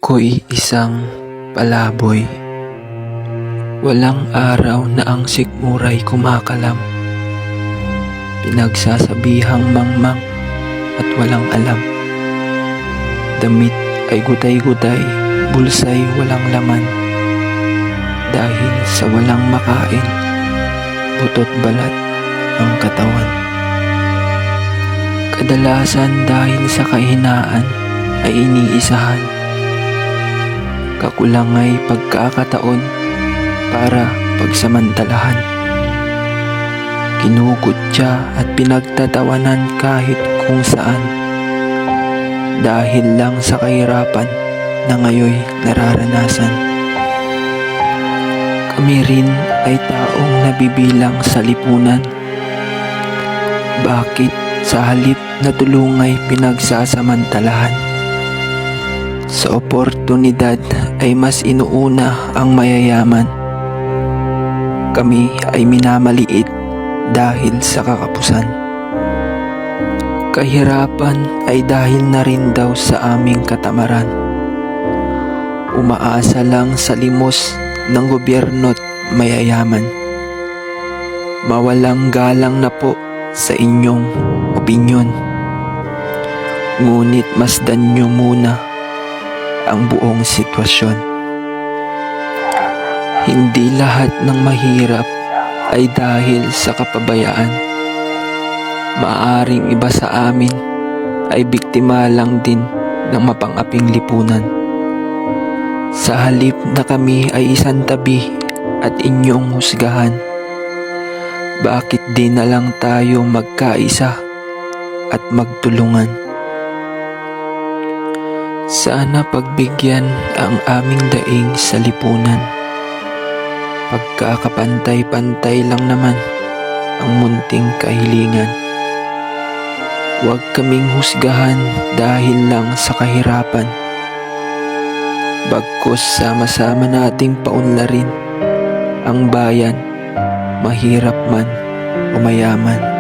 Ako'y isang palaboy. Walang araw na ang sikmura'y kumakalam. Pinagsasabihang mangmang at walang alam. Damit ay gutay-gutay, bulsa'y walang laman. Dahil sa walang makain, butot balat ang katawan. Kadalasan dahil sa kahinaan ay iniisahan. Kakulangay pagkakataon para pagsamantalahan. Kinukutya at pinagtatawanan kahit kung saan. Dahil lang sa kahirapan na ngayoy nararanasan. Kami rin ay taong nabibilang sa lipunan. Bakit sa halip na tulungay pinagsasamantalahan? Sa oportunidad ay mas inuuna ang mayayaman. Kami ay minamaliit dahil sa kakapusan. Kahirapan ay dahil na rin daw sa aming katamaran. Umaasa lang sa limos ng gobyerno't mayayaman. Mawalang galang na po sa inyong opinyon. Ngunit masdan nyo muna ang buong sitwasyon. Hindi lahat ng mahirap ay dahil sa kapabayaan. Maaring iba sa amin ay biktima lang din ng mapang-aping lipunan. Sa halip na kami ay isang tabi at inyong husgahan, bakit di na lang tayo magkaisa at magtulungan? Sana pagbigyan ang aming daing sa lipunan. Pagkakapantay-pantay lang naman ang munting kahilingan. Huwag kaming husgahan dahil lang sa kahirapan. Bagkus sama-sama nating paunlarin ang bayan, mahirap man o mayaman.